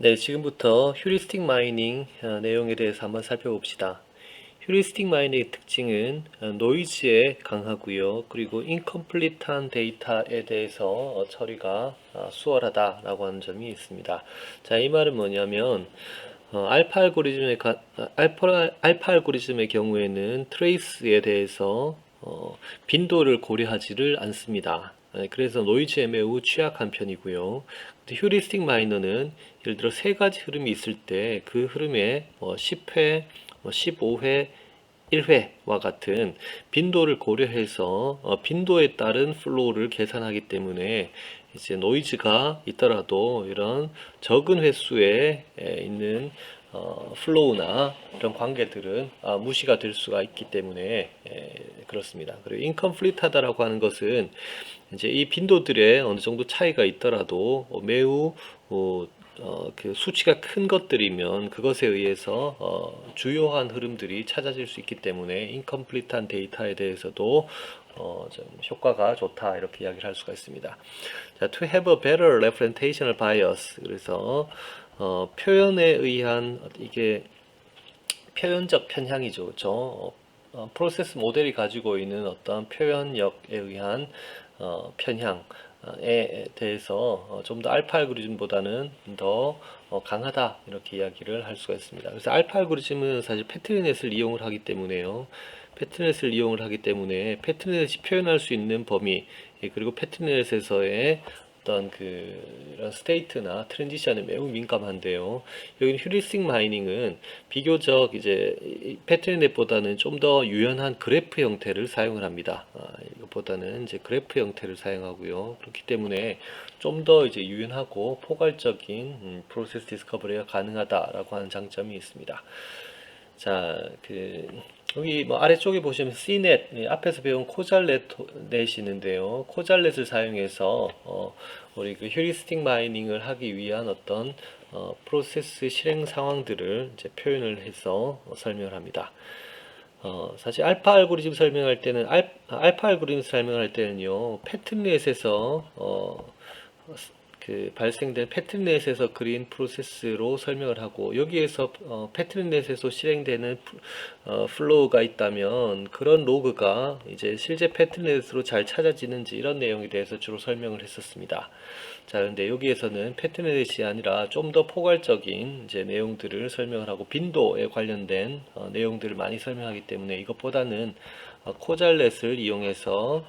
네, 지금부터 휴리스틱 마이닝 내용에 대해서 한번 살펴봅시다. 휴리스틱 마이닝의 특징은 노이즈에 강하고요. 그리고 인컴플리트한 데이터에 대해서 처리가 수월하다라고 하는 점이 있습니다. 자, 이 말은 뭐냐면 알파 알고리즘의 경우에는 트레이스에 대해서 빈도를 고려하지를 않습니다. 그래서 노이즈에 매우 취약한 편이고요. 근데 휴리스틱 마이너는 예를 들어 세 가지 흐름이 있을 때 그 흐름에 10회, 15회, 1회와 같은 빈도를 고려해서 빈도에 따른 플로우를 계산하기 때문에 이제 노이즈가 있더라도 이런 적은 횟수에 있는 플로우나 이런 관계들은 무시가 될 수가 있기 때문에 그렇습니다. 그리고 인컴플리트하다라고 하는 것은 이제 이 빈도들의 어느 정도 차이가 있더라도 매우 그 수치가 큰 것들이면 그것에 의해서 주요한 흐름들이 찾아질 수 있기 때문에 인컴플리트한 데이터에 대해서도 좀 효과가 좋다 이렇게 이야기를 할 수가 있습니다. 자, to have a better representational bias. 그래서 표현에 의한 이게 표현적 편향이죠, 그렇죠? 프로세스 모델이 가지고 있는 어떤 표현력에 의한 편향에 대해서 좀 더 알파 알고리즘보다는 더 강하다 이렇게 이야기를 할 수가 있습니다. 그래서 알파 알고리즘은 사실 패트넷을 이용을 하기 때문에요. 패트넷을 이용을 하기 때문에 패트넷이 표현할 수 있는 범위 그리고 패트넷에서의 어떤 그런 스테이트나 트랜지션에 매우 민감한데요. 여기는 휴리스틱 마이닝은 비교적 이제 패트넷보다는 좀 더 유연한 그래프 형태를 사용을 합니다. 이것보다는 이제 그래프 형태를 사용하고요. 그렇기 때문에 좀 더 이제 유연하고 포괄적인 프로세스 디스커버리가 가능하다라고 하는 장점이 있습니다. 자, 여기 뭐 아래쪽에 보시면 Cnet, 앞에서 배운 코잘넷이 있는데요. 코잘넷을 사용해서 우리 그 휴리스틱 마이닝을 하기 위한 어떤 프로세스 실행 상황들을 이제 표현을 해서 설명을 합니다. 사실 알파 알고리즘 설명할 때는요, 패트넷에서 그 발생된 패트넷에서 그린 프로세스로 설명을 하고 여기에서 패트넷에서 실행되는 플로우가 있다면 그런 로그가 이제 실제 패트넷으로 잘 찾아지는지 이런 내용에 대해서 주로 설명을 했었습니다. 자, 근데 여기에서는 패트넷이 아니라 좀 더 포괄적인 이제 내용들을 설명을 하고 빈도에 관련된 내용들을 많이 설명하기 때문에 이것보다는 코잘렛을 이용해서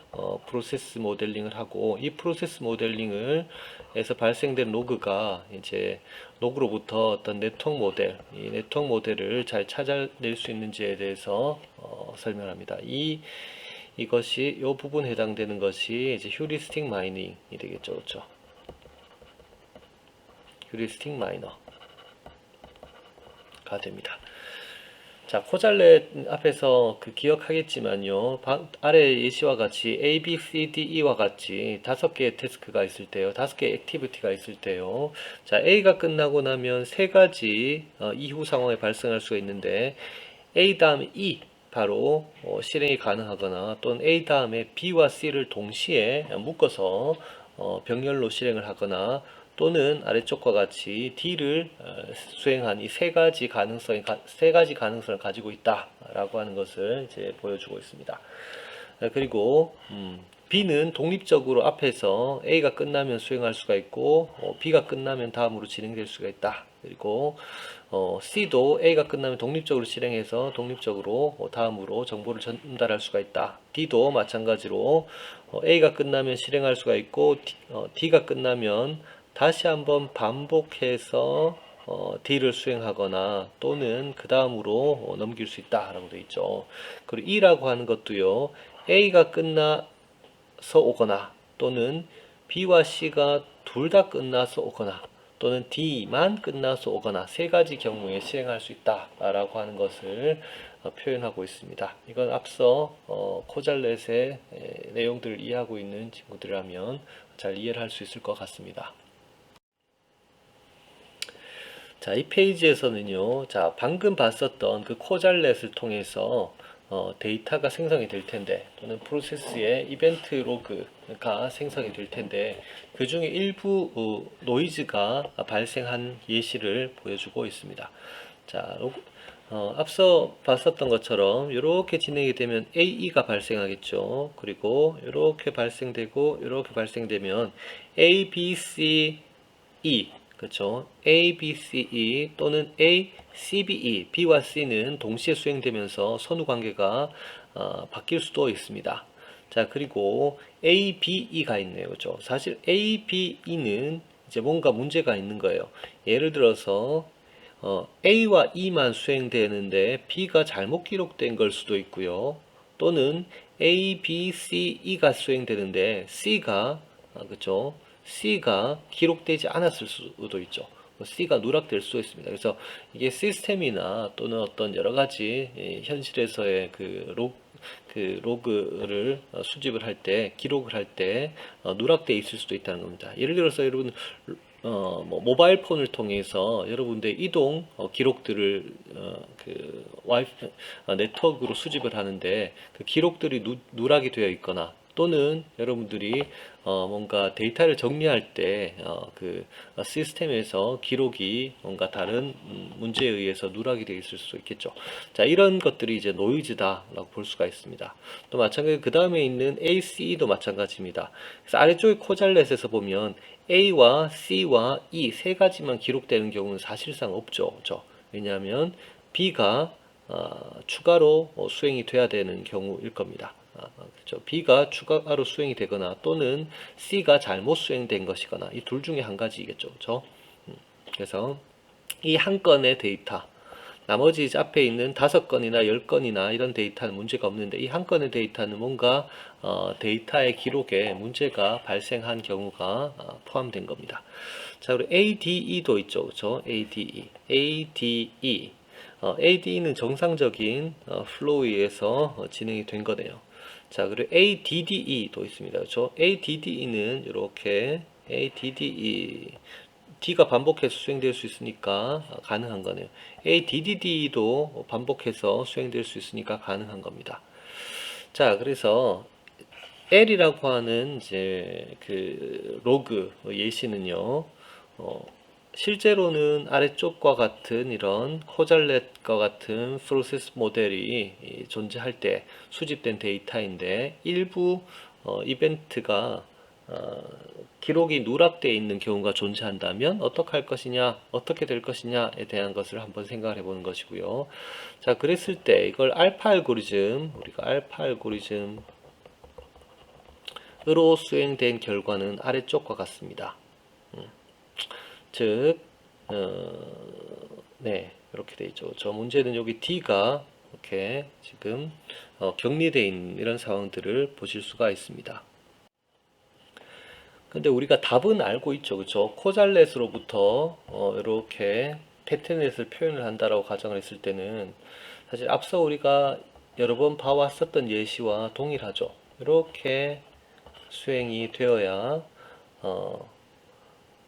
프로세스 모델링을 하고 이 프로세스 모델링을 해서 발생된 로그가 이제 로그로부터 어떤 네트워크 모델, 이 네트워크 모델을 잘 찾아낼 수 있는지에 대해서 설명합니다. 이것이 이 부분에 해당되는 것이 이제 휴리스틱 마이닝이 되겠죠, 그렇죠? 휴리스틱 마이너가 됩니다. 자, 코잘렛 앞에서 그 기억하겠지만요. 아래 예시와 같이 A, B, C, D, E와 같이 5개의 태스크가 있을 때요. 5개의 액티비티가 있을 때요. 자, A가 끝나고 나면 3가지 이후 상황에 발생할 수가 있는데 A 다음에 E 바로 실행이 가능하거나 또는 A 다음에 B와 C를 동시에 묶어서 병렬로 실행을 하거나 또는 아래쪽과 같이 D를 수행한 이 세 가지 가능성을 가지고 있다라고 하는 것을 이제 보여주고 있습니다. 그리고 B는 독립적으로 앞에서 A가 끝나면 수행할 수가 있고 B가 끝나면 다음으로 진행될 수가 있다. 그리고 C도 A가 끝나면 독립적으로 실행해서 독립적으로 다음으로 정보를 전달할 수가 있다. D도 마찬가지로 A가 끝나면 실행할 수가 있고 D가 끝나면 다시 한번 반복해서 D를 수행하거나 또는 그 다음으로 넘길 수 있다라고 되어 있죠. 그리고 E라고 하는 것도요. A가 끝나서 오거나 또는 B와 C가 둘 다 끝나서 오거나 또는 D만 끝나서 오거나 3가지 경우에 실행할 수 있다라고 하는 것을 표현하고 있습니다. 이건 앞서 코잘렛의 내용들을 이해하고 있는 친구들이라면 잘 이해를 할 수 있을 것 같습니다. 자, 이 페이지에서는요, 자, 방금 봤었던 그 코잘렛을 통해서 데이터가 생성이 될 텐데, 또는 프로세스의 이벤트 로그가 생성이 될 텐데, 그 중에 일부 노이즈가 발생한 예시를 보여주고 있습니다. 자, 앞서 봤었던 것처럼 이렇게 진행이 되면 AE가 발생하겠죠. 그리고 이렇게 발생되고 이렇게 발생되면 A, B, C, E, 그렇죠. A, B, C, E 또는 A, C, B, E, B와 C는 동시에 수행되면서 선후 관계가 바뀔 수도 있습니다. 자, 그리고 A, B, E가 있네요. 그렇죠. 사실 A, B, E는 이제 뭔가 문제가 있는 거예요. 예를 들어서 A와 E만 수행되는데 B가 잘못 기록된 걸 수도 있고요. 또는 A, B, C, E가 수행되는데 C가 그렇죠. C가 기록되지 않았을 수도 있죠. C가 누락될 수도 있습니다. 그래서 이게 시스템이나 또는 어떤 여러 가지 현실에서의 그 로그를 수집을 할 때, 기록을 할 때 누락돼 있을 수도 있다는 겁니다. 예를 들어서 여러분 뭐 모바일 폰을 통해서 여러분들 이동 기록들을 그 와이프 네트워크로 수집을 하는데 그 기록들이 누락이 되어 있거나 또는 여러분들이 뭔가 데이터를 정리할 때 그 시스템에서 기록이 뭔가 다른 문제에 의해서 누락이 되어 있을 수 있겠죠. 자, 이런 것들이 이제 노이즈다라고 볼 수가 있습니다. 또 마찬가지로 그 다음에 있는 ACE도 마찬가지입니다. 그래서 아래쪽에 코잘렛에서 보면 A와 C와 E 세 가지만 기록되는 경우는 사실상 없죠. 그렇죠? 왜냐하면 B가 추가로 수행이 돼야 되는 경우일 겁니다. 그렇죠. B가 추가로 수행이 되거나 또는 C가 잘못 수행된 것이거나 이 둘 중에 한 가지겠죠. 그렇죠? 그래서 이 한 건의 데이터, 나머지 이제 앞에 있는 5건이나 10건이나 이런 데이터는 문제가 없는데 이 한 건의 데이터는 뭔가 데이터의 기록에 문제가 발생한 경우가 포함된 겁니다. 자, 그리고 ADE도 있죠. 그렇죠? ADE. ADE는 정상적인 플로우에 의해서 진행이 된 거네요. 자, 그리고 ADDE도 있습니다. 그렇죠? ADDE는 이렇게 D가 반복해서 수행될 수 있으니까 가능한 거네요. ADDD도 반복해서 수행될 수 있으니까 가능한 겁니다. 자, 그래서 L이라고 하는 이제 그 로그 예시는요, 실제로는 아래쪽과 같은 이런 코잘렛과 같은 프로세스 모델이 존재할 때 수집된 데이터인데 일부 이벤트가 기록이 누락되어 있는 경우가 존재한다면 어떻게 할 것이냐, 어떻게 될 것이냐에 대한 것을 한번 생각을 해보는 것이고요. 자, 그랬을 때 이걸 알파 알고리즘, 우리가 알파 알고리즘으로 수행된 결과는 아래쪽과 같습니다. 즉, 네, 이렇게 돼 있죠. 저 문제는 여기 D가 이렇게 지금 격리되어 있는 이런 상황들을 보실 수가 있습니다. 근데 우리가 답은 알고 있죠. 그렇죠? 코잘렛으로부터 이렇게 패턴넷을 표현을 한다라고 가정을 했을 때는 사실 앞서 우리가 여러 번 봐왔었던 예시와 동일하죠. 이렇게 수행이 되어야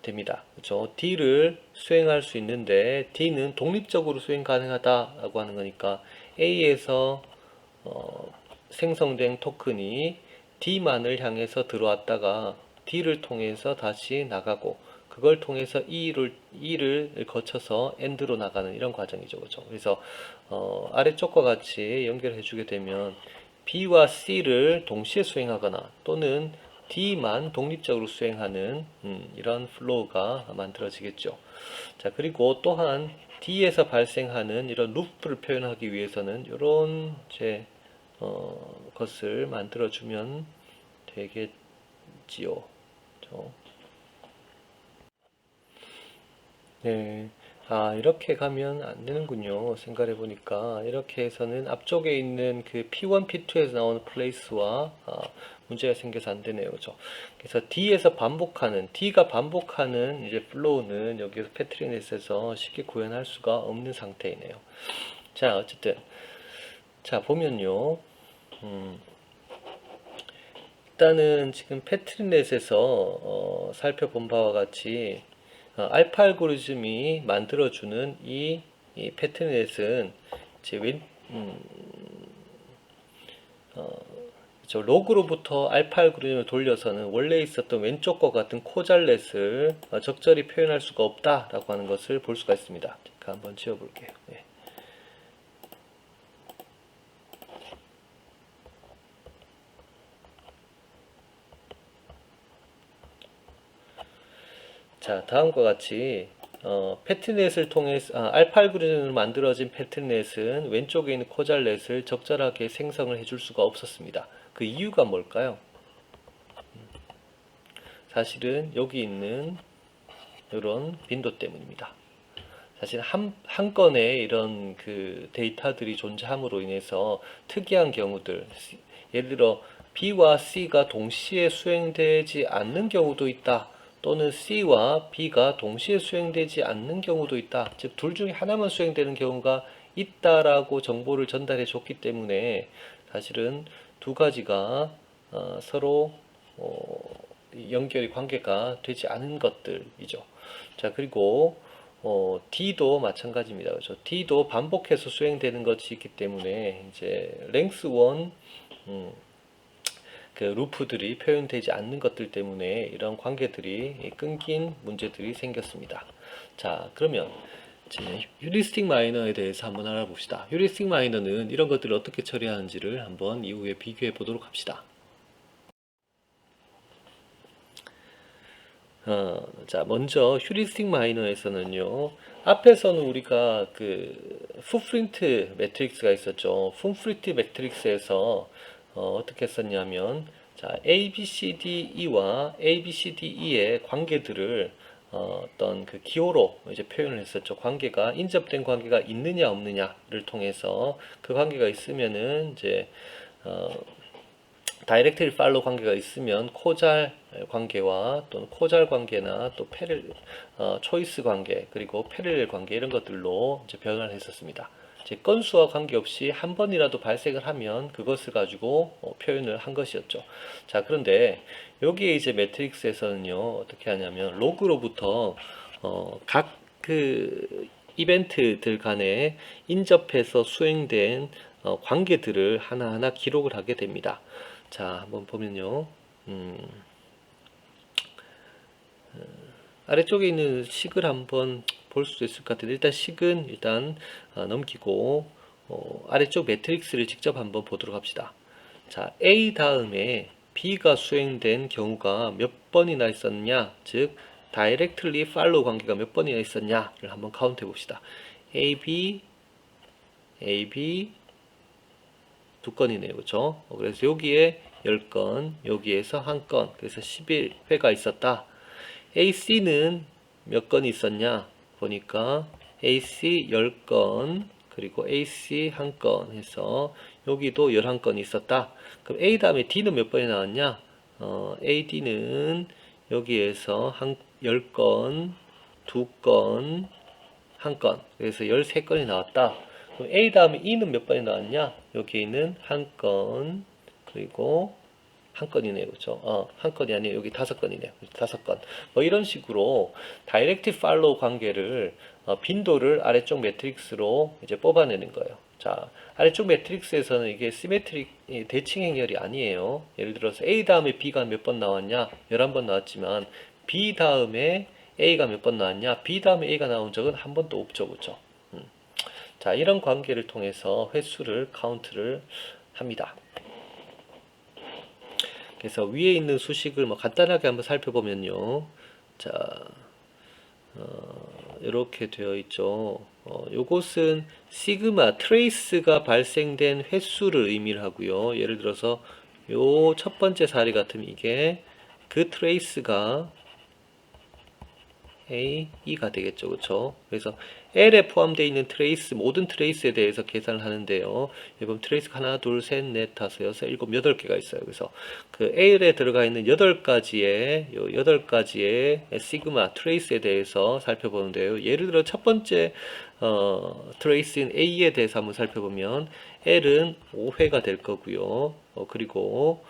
됩니다. 그렇죠? D를 수행할 수 있는데 D는 독립적으로 수행 가능하다라고 하는 거니까 A에서 생성된 토큰이 D만을 향해서 들어왔다가 D를 통해서 다시 나가고 그걸 통해서 E를 거쳐서 AND로 나가는 이런 과정이죠. 그렇죠? 그래서 아래쪽과 같이 연결해 주게 되면 B와 C를 동시에 수행하거나 또는 D만 독립적으로 수행하는 이런 플로우가 만들어지겠죠. 자, 그리고 또한 D에서 발생하는 이런 루프를 표현하기 위해서는 이런 것을 만들어주면 되겠지요. 네. 아, 이렇게 가면 안 되는군요. 생각해 보니까. 이렇게 해서는 앞쪽에 있는 그 P1, P2에서 나오는 플레이스와 문제가 생겨서 안 되네요. 그죠? 그래서 D가 반복하는 이제 플로우는 여기서 패트리넷에서 쉽게 구현할 수가 없는 상태이네요. 자, 어쨌든. 자, 보면요. 일단은 지금 패트리넷에서 살펴본 바와 같이 알파 알고리즘이 만들어주는 이 패트넷은 이제 로그로부터 알파 알고리즘을 돌려서는 원래 있었던 왼쪽과 같은 코잘렛을 적절히 표현할 수가 없다라고 하는 것을 볼 수가 있습니다. 제가 한번 지워볼게요. 네. 자, 다음과 같이 패트넷을 통해서 알파 알고리즘으로 만들어진 패트넷은 왼쪽에 있는 코잘렛을 적절하게 생성을 해줄 수가 없었습니다. 그 이유가 뭘까요? 사실은 여기 있는 이런 빈도 때문입니다. 사실 한 건의 이런 그 데이터들이 존재함으로 인해서 특이한 경우들, 예를 들어 B와 C가 동시에 수행되지 않는 경우도 있다. 또는 C와 B가 동시에 수행되지 않는 경우도 있다. 즉, 둘 중에 하나만 수행되는 경우가 있다라고 정보를 전달해 줬기 때문에 사실은 두 가지가 서로 연결이 관계가 되지 않은 것들이죠. 자, 그리고 D도 마찬가지입니다. 그렇죠? D도 반복해서 수행되는 것이 있기 때문에 이제 length 1 그 루프들이 표현되지 않는 것들 때문에 이런 관계들이 끊긴 문제들이 생겼습니다. 자, 그러면 이제 휴리스틱 마이너에 대해서 한번 알아봅시다. 휴리스틱 마이너는 이런 것들을 어떻게 처리하는지를 한번 이후에 비교해 보도록 합시다. 자, 먼저 휴리스틱 마이너에서는요, 앞에서는 우리가 그 풋프린트 매트릭스가 있었죠. 풋프린트 매트릭스에서 어떻게 했었냐면, 자, A, B, C, D, E와 A, B, C, D, E의 관계들을 어떤 그 기호로 이제 표현을 했었죠. 관계가 인접된 관계가 있느냐 없느냐를 통해서 그 관계가 있으면은 이제 어, 다이렉트리 팔로우 관계가 있으면 코잘 관계와 또는 코잘 관계나 또 초이스 관계 그리고 패러렐 관계 이런 것들로 이제 변화를 했었습니다. 이제 건수와 관계없이 한 번이라도 발생을 하면 그것을 가지고 표현을 한 것이었죠. 자, 그런데 여기에 이제 매트릭스에서는요 어떻게 하냐면 로그로부터 각 그 이벤트들 간에 인접해서 수행된 관계들을 하나하나 기록을 하게 됩니다. 자, 한번 보면요. 아래쪽에 있는 식을 한번 볼 수 있을 것 같은데, 일단 식은 일단 넘기고, 아래쪽 매트릭스를 직접 한번 보도록 합시다. 자, A 다음에 B가 수행된 경우가 몇 번이나 있었냐, 즉, directly follow 관계가 몇 번이나 있었냐를 한번 카운트 해 봅시다. AB, AB, 두 건이네요. 그렇죠? 그래서 여기에 10건, 여기에서 1건, 그래서 11회가 있었다. AC는 몇 건이 있었냐? 보니까 AC 10건, 그리고 AC 1건 해서 여기도 11건이 있었다. 그럼 A 다음에 D는 몇 번이 나왔냐? AD는 여기에서 10건, 2건, 1건, 그래서 13건이 나왔다. 그럼 A 다음에 E는 몇 번이 나왔냐? 여기는 1건, 그리고 한 건이네요. 그죠? 한 건이 아니에요. 여기 5건이네요. 5건. 뭐 이런 식으로 다이렉트 팔로우 관계를 빈도를 아래쪽 매트릭스로 이제 뽑아내는 거예요. 자, 아래쪽 매트릭스에서는 이게 시메트릭 대칭 행렬이 아니에요. 예를 들어서 A 다음에 B가 몇 번 나왔냐? 11번 나왔지만 B 다음에 A가 몇 번 나왔냐? B 다음에 A가 나온 적은 한 번도 없죠. 그죠? 자, 이런 관계를 통해서 횟수를 카운트를 합니다. 그래서 위에 있는 수식을 뭐 간단하게 한번 살펴보면요. 자, 이렇게 되어 있죠. 요것은 시그마 트레이스가 발생된 횟수를 의미를 하고요. 예를 들어서 요 첫 번째 사례 같으면 이게 그 트레이스가 A, E가 되겠죠. 그렇죠? 그래서 L에 포함되어 있는 트레이스, 모든 트레이스에 대해서 계산을 하는데요. 여러분 트레이스가 하나, 둘, 셋, 넷, 다섯, 여섯, 일곱, 여덟 개가 있어요. 그래서 그 L에 들어가 있는 8가지의 시그마 트레이스에 대해서 살펴보는데요. 예를 들어 첫 번째 트레이스인 A에 대해서 한번 살펴보면 L은 5회가 될 거고요. 그리고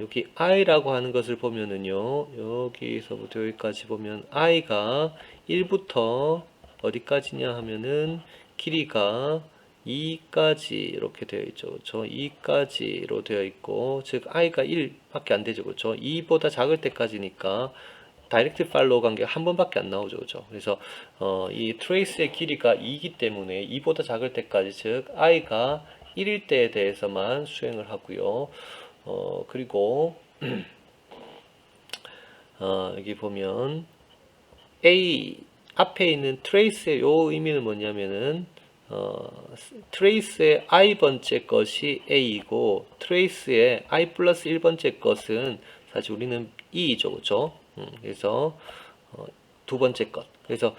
여기 i라고 하는 것을 보면은요, 여기서부터 여기까지 보면 i가 1부터 어디까지냐 하면은 길이가 2까지 이렇게 되어 있죠. 그렇죠? 2까지로 되어 있고, 즉 i가 1밖에 안 되죠. 그렇죠? 2보다 작을 때까지니까 다이렉트 팔로우 관계가 한 번밖에 안 나오죠. 그죠? 그래서 이 트레이스의 길이가 2이기 때문에 2보다 작을 때까지, 즉 i가 1일 때에 대해서만 수행을 하고요. 그리고 여기 보면 A 앞에 있는 트레이스의 요 의미는 뭐냐면은 트레이스의 i번째 것이 A이고 트레이스의 i 플러스 1번째 것은 사실 우리는 E죠. 그죠? 그래서 두 번째 것. 그래서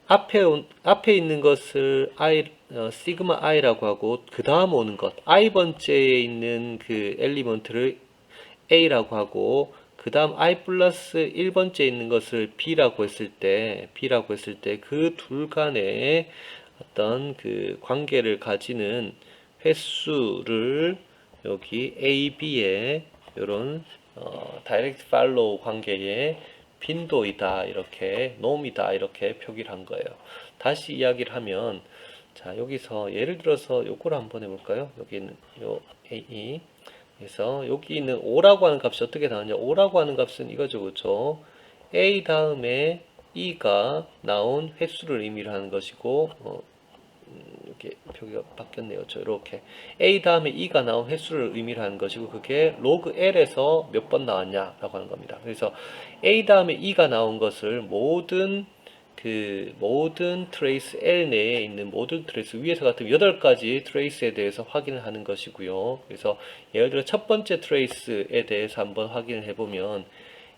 앞에 있는 것을 시그마 i라고 하고 그 다음 오는 것 i 번째에 있는 그 엘리먼트를 A라고 하고 그 다음 i 플러스 1번째 있는 것을 B라고 했을 때 그 둘 간의 어떤 그 관계를 가지는 횟수를 여기 A, B의 이런 다이렉트 팔로우 관계의 빈도이다, 이렇게 놈이다, 이렇게 표기를 한 거예요. 다시 이야기를 하면, 자, 여기서 예를 들어서 요걸 한번 해볼까요? 여기 있는 요 A, 그래서 여기 있는 5라고 하는 값이 어떻게 나오냐? 5라고 하는 값은 이거죠, 그렇죠? A 다음에 E가 나온 횟수를 의미를 하는 것이고, 이렇게 표기가 바뀌었네요. 이렇게 A 다음에 E가 나온 횟수를 의미를 하는 것이고, 그게 로그 L에서 몇 번 나왔냐라고 하는 겁니다. 그래서 A 다음에 E가 나온 것을 모든 트레이스 L 내에 있는 모든 트레이스, 위에서 같으면 8가지 트레이스에 대해서 확인을 하는 것이고요. 그래서 예를 들어 첫 번째 트레이스에 대해서 한번 확인을 해보면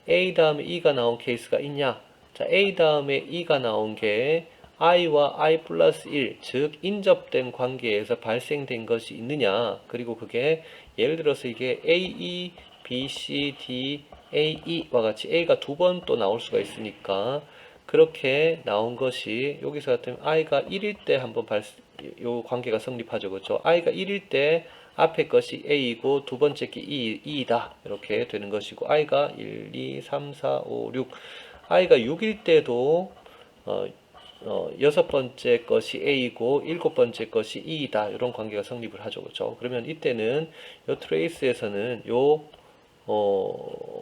A 다음에 E가 나온 케이스가 있냐? 자, A 다음에 E가 나온 게 i와 i 플러스 1, 즉 인접된 관계에서 발생된 것이 있느냐? 그리고 그게 예를 들어서 이게 AE, BC, D, AE와 같이 A가 두 번 또 나올 수가 있으니까 그렇게 나온 것이 여기서 같으면 i가 1일 때 한번 요 관계가 성립하죠. 그렇죠? i가 1일 때 앞에 것이 A이고 두 번째 게 E이다. 이렇게 되는 것이고 i가 1, 2, 3, 4, 5, 6 i가 6일 때도 여섯 번째 것이 A이고 일곱 번째 것이 E이다. 이런 관계가 성립을 하죠. 그렇죠? 그러면 이때는 요 트레이스에서는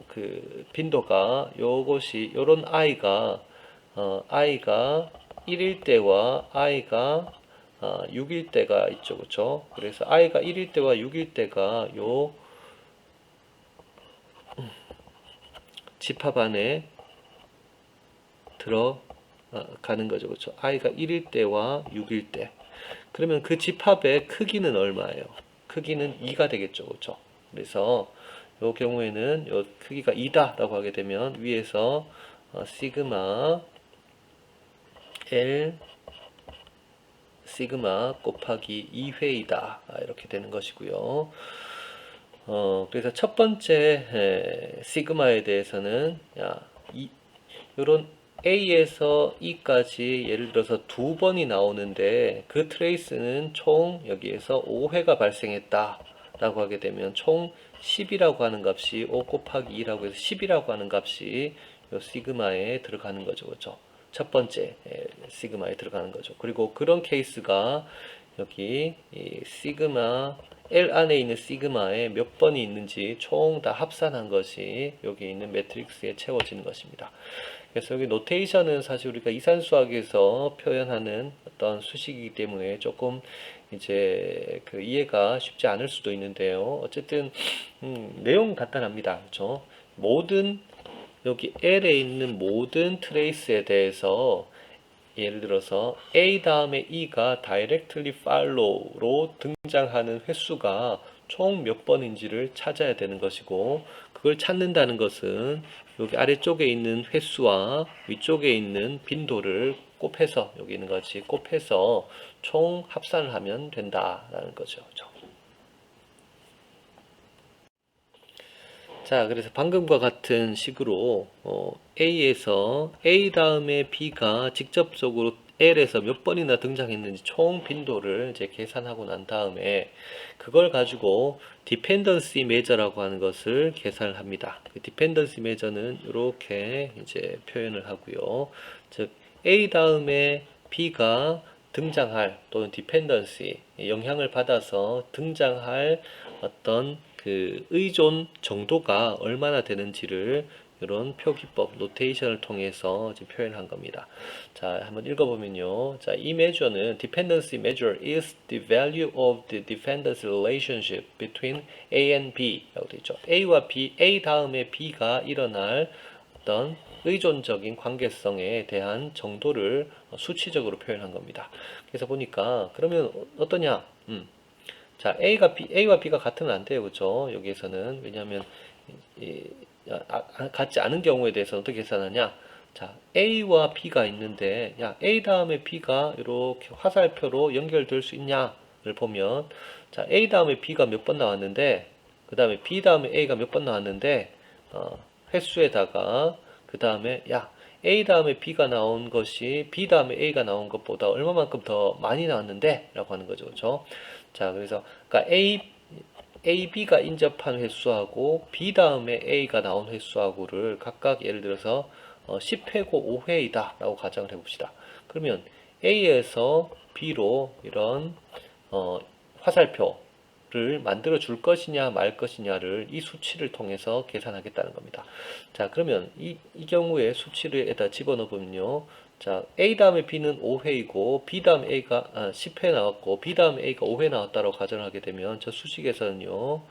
그 빈도가 요것이 요런 i가 1일 때와 i가 6일 때가 있죠. 그렇죠? 그래서 i가 1일 때와 6일 때가 요 집합 안에 들어가는 거죠. 그렇죠? i가 1일 때와 6일 때. 그러면 그 집합의 크기는 얼마예요? 크기는 2가 되겠죠. 그렇죠? 그래서 요 경우에는 요 크기가 2다라고 하게 되면 위에서 시그마 L 시그마 곱하기 2회이다. 이렇게 되는 것이고요. 그래서 첫 번째 시그마에 대해서는 요런 A에서 E까지 예를 들어서 두 번이 나오는데 그 트레이스는 총 여기에서 5회가 발생했다 라고 하게 되면 총 10이라고 하는 값이 5 곱하기 2라고 해서 10이라고 하는 값이 요 시그마에 들어가는 거죠. 그렇죠? 첫 번째 시그마에 들어가는 거죠. 그리고 그런 케이스가 여기 이 시그마 L 안에 있는 시그마에 몇 번이 있는지 총 다 합산한 것이 여기 있는 매트릭스에 채워지는 것입니다. 그래서 여기 노테이션은 사실 우리가 이산수학에서 표현하는 어떤 수식이기 때문에 조금 이제 그 이해가 쉽지 않을 수도 있는데요. 어쨌든 내용은 간단합니다. 그렇죠? 모든 여기 L에 있는 모든 트레이스에 대해서 예를 들어서 A 다음에 E가 directly follow로 등장하는 횟수가 총 몇 번인지를 찾아야 되는 것이고 그걸 찾는다는 것은 여기 아래쪽에 있는 횟수와 위쪽에 있는 빈도를 곱해서 여기 있는 것이 곱해서 총 합산을 하면 된다라는 거죠. 자, 그래서 방금과 같은 식으로 A에서 A 다음에 B가 직접적으로 L에서 몇 번이나 등장했는지 총 빈도를 이제 계산하고 난 다음에 그걸 가지고 디펜던시 메저라고 하는 것을 계산을 합니다. 그 디펜던시 메저는 이렇게 이제 표현을 하고요. 즉 A 다음에 B가 등장할 또는 디펜던시 영향을 받아서 등장할 어떤 그 의존 정도가 얼마나 되는지를 이런 표기법, 노테이션을 통해서 지금 표현한 겁니다. 자, 한번 읽어보면요. 자, 이 measure는 dependency measure is the value of the dependency relationship between A and B 라고 되어 있죠. A와 B, A 다음에 B가 일어날 어떤 의존적인 관계성에 대한 정도를 수치적으로 표현한 겁니다. 그래서 보니까 그러면 어떠냐? 자, A와 B가 같으면 안 돼요. 그죠? 여기에서는. 왜냐하면, 같지 않은 경우에 대해서 어떻게 계산하냐? 자, A와 B가 있는데, 야, A 다음에 B가 이렇게 화살표로 연결될 수 있냐를 보면, 자, A 다음에 B가 몇 번 나왔는데, 그 다음에 B 다음에 A가 몇 번 나왔는데, 횟수에다가, 그 다음에, 야, A 다음에 B가 나온 것이 B 다음에 A가 나온 것보다 얼마만큼 더 많이 나왔는데? 라고 하는 거죠. 그죠? 자, 그래서, 그러니까 B가 인접한 횟수하고 B 다음에 A가 나온 횟수하고를 각각 예를 들어서 10회고 5회이다 라고 가정을 해봅시다. 그러면 A에서 B로 이런 화살표를 만들어 줄 것이냐 말 것이냐를 이 수치를 통해서 계산하겠다는 겁니다. 자, 그러면 이 경우에 수치를 에다 집어넣으면요. 자, A 다음에 B는 5회이고 B 다음 A가 10회 나왔고 B 다음 A가 5회 나왔다고 가정하게 되면 저 수식에서는요.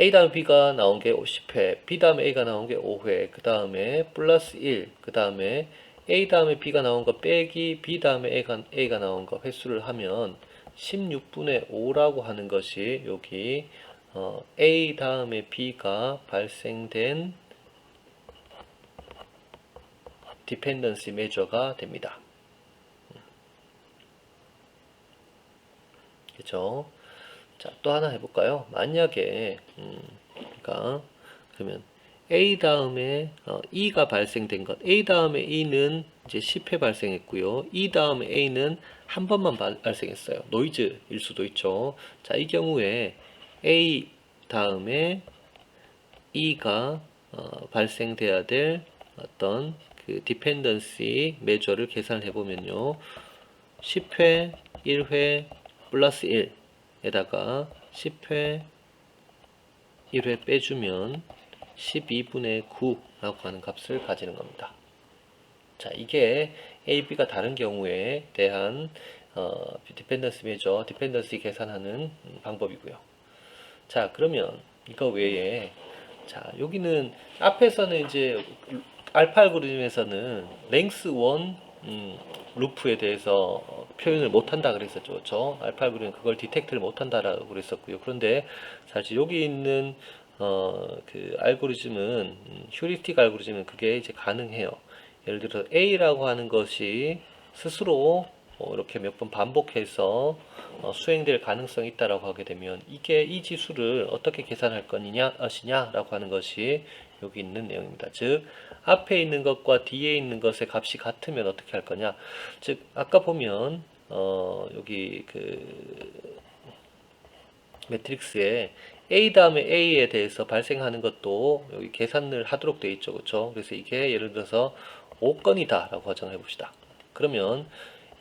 A 다음 B가 나온 게 10회, B 다음에 A가 나온 게 5회, 그 다음에 플러스 1, 그 다음에 A 다음에 B가 나온 거 빼기 B 다음에 A가 나온 거 횟수를 하면 16분의 5라고 하는 것이 여기 A 다음에 B가 발생된 디펜던시 메저가 됩니다. 그렇죠? 자, 또 하나 해볼까요? 만약에 그러니까 그러면 A 다음에 E가 발생된 것, A 다음에 E는 이제 10회 발생했고요. E 다음에 A는 한 번만 발생했어요. 노이즈일 수도 있죠. 자, 이 경우에 A 다음에 E가 발생돼야 될 어떤 그 디펜던시 메저를 계산을 해보면요. 10회, 1회, 플러스 1에다가 10회, 1회 빼주면 12분의 9라고 하는 값을 가지는 겁니다. 자, 이게 A, B가 다른 경우에 대한 디펜던시 메저, 디펜던시 계산하는 방법이고요. 자, 그러면 이거 외에 자, 여기는 앞에서는 이제 알파 알고리즘에서는 랭스 1 루프에 대해서 표현을 못한다 그랬었죠. 그렇죠? 알파 알고리즘 그걸 디텍트를 못한다라고 그랬었고요. 그런데 사실 여기 있는 그 알고리즘은 휴리스틱 알고리즘은 그게 이제 가능해요. 예를 들어서 A라고 하는 것이 스스로 이렇게 몇 번 반복해서 수행될 가능성이 있다라고 하게 되면 이게 이 지수를 어떻게 계산할 것이냐라고 하는 것이 여기 있는 내용입니다. 즉 앞에 있는 것과 뒤에 있는 것의 값이 같으면 어떻게 할 거냐. 즉 아까 보면 여기 그 매트릭스에 A 다음에 A에 대해서 발생하는 것도 여기 계산을 하도록 되어 있죠. 그렇죠? 그래서 이게 예를 들어서 5건이다 라고 가정해 봅시다. 그러면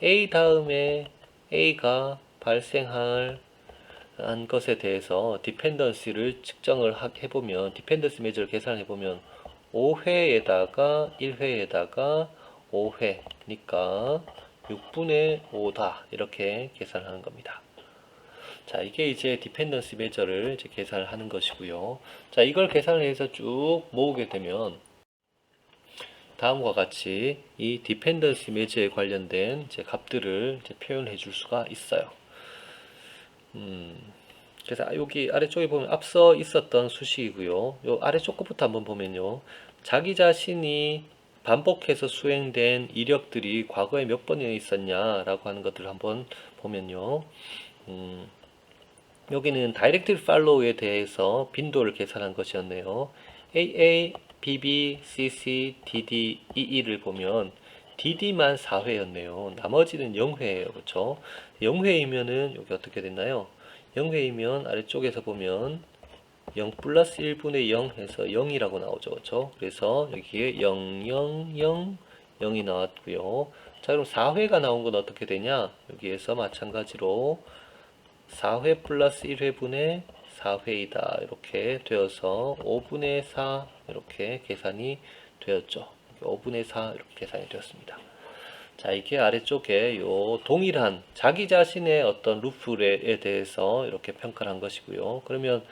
A 다음에 A가 발생할 한 것에 대해서 디펜던시를 측정을 해보면 디펜던시 매저를 계산해보면 5회에다가 1회에다가 5회니까 6분의 5다 이렇게 계산하는 겁니다. 자, 이게 이제 디펜던시 매저를 이제 계산을 하는 것이고요. 자, 이걸 계산을 해서 쭉 모으게 되면 다음과 같이 이 디펜던시 매저에 관련된 이제 값들을 이제 표현해 줄 수가 있어요. 그래서 여기 아래쪽에 보면 앞서 있었던 수식이고요. 요 아래쪽 것부터 한번 보면요. 자기 자신이 반복해서 수행된 이력들이 과거에 몇 번이나 있었냐라고 하는 것들을 한번 보면요. 여기는 Directed Follow에 대해서 빈도를 계산한 것이었네요. AA, BB, CC, DD, EE를 보면 DD만 4회였네요. 나머지는 0회예요. 그렇죠? 0회이면은 여기 어떻게 됐나요? 0회이면 아래쪽에서 보면 0 플러스 1분의 0 해서 0이라고 나오죠. 그렇죠? 그래서 여기에 0, 0, 0, 0이 나왔고요. 자, 그럼 4회가 나온 건 어떻게 되냐? 여기에서 마찬가지로 4회 플러스 1회분의 4회이다. 이렇게 되어서 5분의 4 이렇게 계산이 되었죠. 5분의 4 이렇게 계산이 되었습니다. 자, 이게 아래쪽에 요 동일한 자기 자신의 어떤 루프에 대해서 이렇게 평가를 한 것이고요. 그러면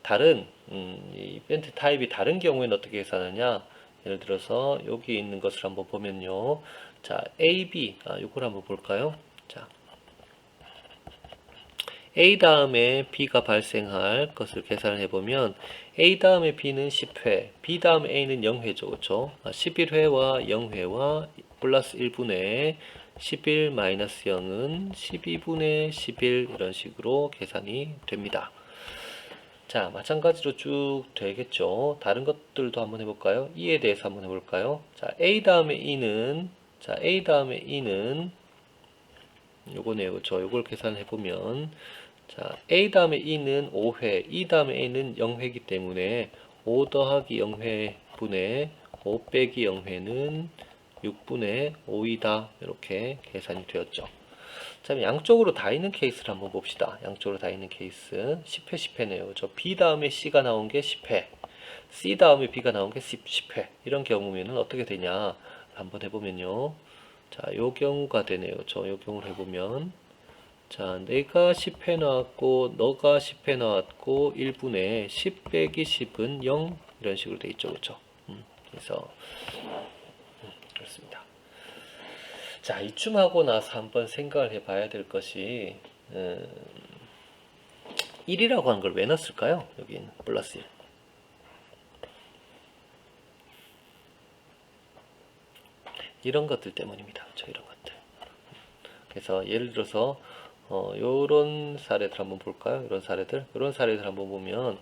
다른 이 이벤트 타입이 다른 경우에는 어떻게 계산하냐? 예를 들어서 여기 있는 것을 한번 보면요. 자, A, B 요걸 한번 볼까요? 자, A 다음에 B가 발생할 것을 계산을 해보면 A 다음에 B는 10회, B 다음에 A는 0회죠. 그렇죠? 11회와 0회와 플러스 1분의 11 마이너스 0은 12분의 11 이런 식으로 계산이 됩니다. 자, 마찬가지로 쭉 되겠죠. 다른 것들도 한번 해볼까요? E에 대해서 한번 해볼까요? 자, A 다음에 E는 요거네요. 그렇죠? 요걸 계산해 보면 자, A 다음에 E는 5회, E 다음에 A는 0회이기 때문에 5 더하기 0회 분의 5 빼기 0회는 6분의 5이다. 이렇게 계산이 되었죠. 자, 양쪽으로 다 있는 케이스를 한번 봅시다. 양쪽으로 다 있는 케이스 10회 10회네요. 저 B 다음에 C가 나온 게 10회, C 다음에 B가 나온 게 10회. 이런 경우에는 어떻게 되냐 한번 해보면요. 자, 요 경우가 되네요. 요 경우를 해보면 자, 내가 10회 나왔고 너가 10회 나왔고 1분의 10 빼기 10은 0 이런 식으로 돼 있죠. 그렇죠? 그래서 그렇습니다. 자, 이쯤 하고 나서 한번 생각을 해봐야 될 것이 1이라고 하는 걸 왜 넣었을까요? 여긴 플러스 1. 이런 것들 때문입니다. 이런 것들. 그래서 예를 들어서 요런 사례들 한번 볼까요? 이런 사례들 한번 보면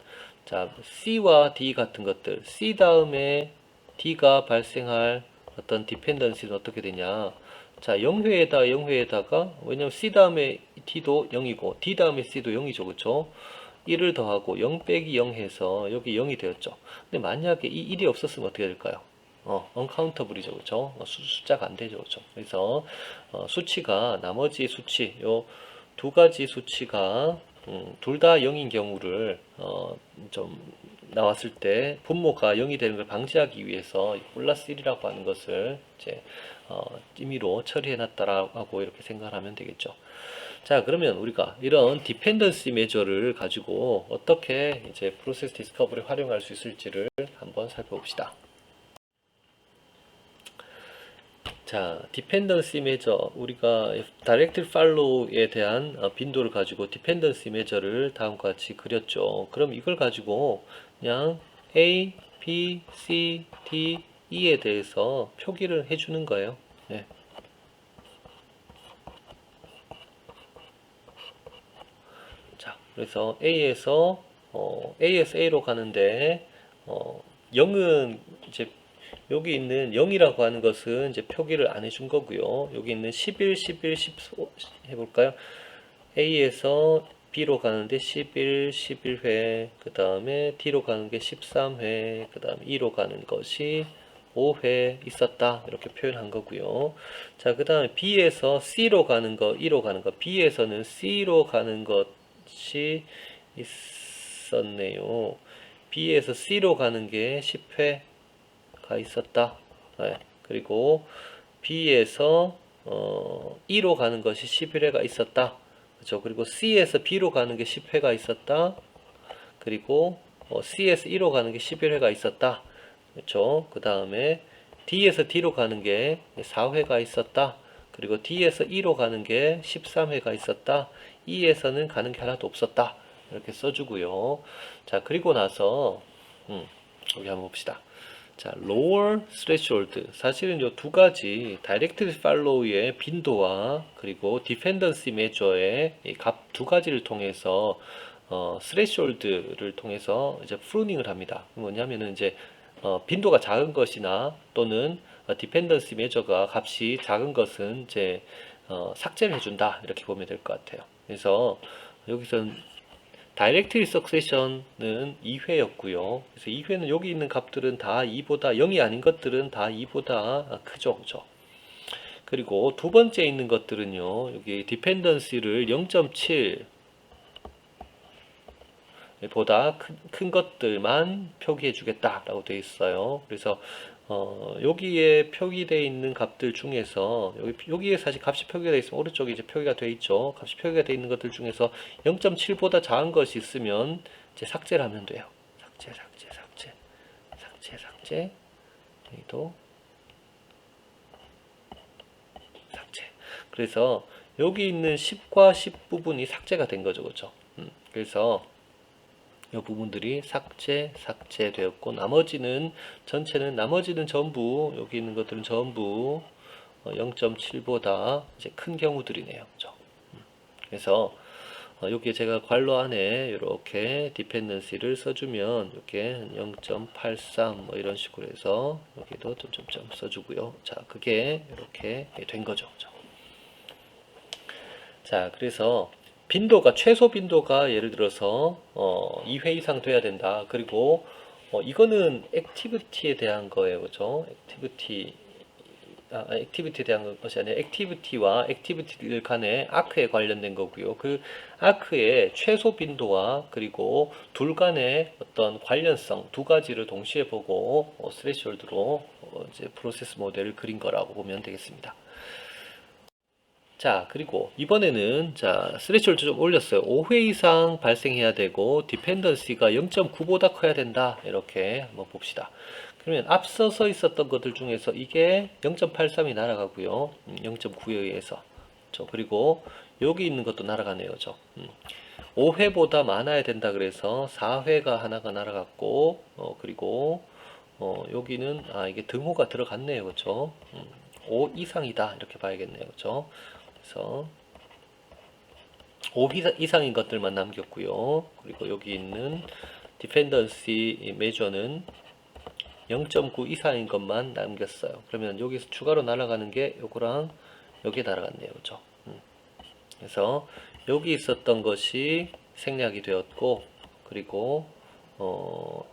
자, C와 D 같은 것들, C 다음에 D가 발생할 어떤 디펜던시는 어떻게 되냐? 자, 0회에다가 왜냐면 C 다음에 D도 0이고 D 다음에 C도 0이죠. 그쵸? 1을 더하고 0 빼기 0 해서 여기 0이 되었죠. 근데 만약에 이 1이 없었으면 어떻게 될까요? uncountable이죠. 그쵸? 숫자가 안 되죠. 그쵸? 그래서 수치가 나머지 수치 요 두 가지 수치가 둘 다 0인 경우를 좀 나왔을 때 분모가 0이 되는 걸 방지하기 위해서 플러스 1이라고 하는 것을 이제 임의로 처리해 놨다라고 이렇게 생각하면 되겠죠. 자, 그러면 우리가 이런 디펜던시 메저를 가지고 어떻게 이제 프로세스 디스커버리 활용할 수 있을지를 한번 살펴봅시다. 자, 디펜던시 메저 우리가 다이렉트 팔로우에 대한 빈도를 가지고 디펜던시 메저를 다음과 같이 그렸죠. 그럼 이걸 가지고 그냥 A, B, C, D, E에 대해서 표기를 해주는 거예요. 네. 자, 그래서 A에서 A로 가는데 0은 이제 여기 있는 0이라고 하는 것은 이제 표기를 안 해준 거고요. 여기 있는 11, 11, 14 해볼까요? A에서 B로 가는데 11, 11회, 그 다음에 D로 가는 게 13회, 그 다음에 E로 가는 것이 5회 있었다. 이렇게 표현한 거고요. 자, 그 다음에 B에서 C로 가는 거, E로 가는 거, B에서는 C로 가는 것이 있었네요. B에서 C로 가는 게 10회, 가 있었다. 네. 그리고 B에서 E로 가는 것이 11회가 있었다. 그렇죠? 그리고 C에서 B로 가는 게 10회가 있었다. 그리고 C에서 E로 가는 게 11회가 있었다. 그렇죠? 그 다음에 D에서 D로 가는 게 4회가 있었다. 그리고 D에서 E로 가는 게 13회가 있었다. E에서는 가는 게 하나도 없었다. 이렇게 써주고요. 자, 그리고 나서 여기 한번 봅시다. 자, lower threshold. 사실은 이 두 가지 directed follow의 빈도와 그리고 dependency measure의 값 두 가지를 통해서 threshold를 통해서 이제 pruning 합니다. 뭐냐면은 이제 빈도가 작은 것이나 또는 dependency measure가 값이 작은 것은 이제 삭제를 해준다 이렇게 보면 될 것 같아요. 그래서 여기서는 다이렉트리 석세션은 2회였고요. 그래서 2회는 여기 있는 값들은 다 2보다 0이 아닌 것들은 다 2보다 크죠. 그죠? 그리고 두 번째 있는 것들은요. 여기 디펜던시를 0.7 보다 큰 것들만 표기해 주겠다라고 되어 있어요. 그래서 여기에 표기되어 있는 값들 중에서 여기에 사실 값이 표기가 되어 있으면 오른쪽에 이제 표기가 되어 있죠. 값이 표기가 되어 있는 것들 중에서 0.7보다 작은 것이 있으면 이제 삭제를 하면 돼요. 삭제. 여기도 삭제. 그래서 여기 있는 10과 10 부분이 삭제가 된 거죠. 그죠? 그래서 이 부분들이 삭제되었고 나머지는 전부 여기 있는 것들은 전부 0.7보다 이제 큰 경우들이네요. 그죠? 그래서 여기에 제가 괄호 안에 이렇게 디펜던시를 써주면 이렇게 0.83 뭐 이런 식으로 해서 여기도 점점점 써주고요. 자, 그게 이렇게 된 거죠. 그죠? 자, 그래서 빈도가 최소 빈도가 예를 들어서 2회 이상 돼야 된다. 그리고 이거는 액티비티에 대한 거예요. 그죠? 액티비티에 대한 것이 아니라 액티비티와 액티비티 간의 아크에 관련된 거고요. 그 아크의 최소 빈도와 그리고 둘 간의 어떤 관련성 두 가지를 동시에 보고 스레시홀드로 이제 프로세스 모델을 그린 거라고 보면 되겠습니다. 자, 그리고 이번에는 자, 스레시홀드 좀 올렸어요. 5회 이상 발생해야 되고 디펜던시가 0.9보다 커야 된다. 이렇게 한번 봅시다. 그러면 앞서서 있었던 것들 중에서 이게 0.83이 날아가고요. 0.9에 의해서. 그리고 여기 있는 것도 날아가네요. 5회보다 많아야 된다 그래서 4회가 하나가 날아갔고 그리고 여기는 이게 등호가 들어갔네요. 그렇죠? 5 이상이다. 이렇게 봐야겠네요. 그렇죠? 그래서 5 이상인 것들만 남겼고요. 그리고 여기 있는 디펜던시 메저는 0.9 이상인 것만 남겼어요. 그러면 여기서 추가로 날아가는 게 요거랑 여기에 날아갔네요. 그죠? 그래서 여기 있었던 것이 생략이 되었고 그리고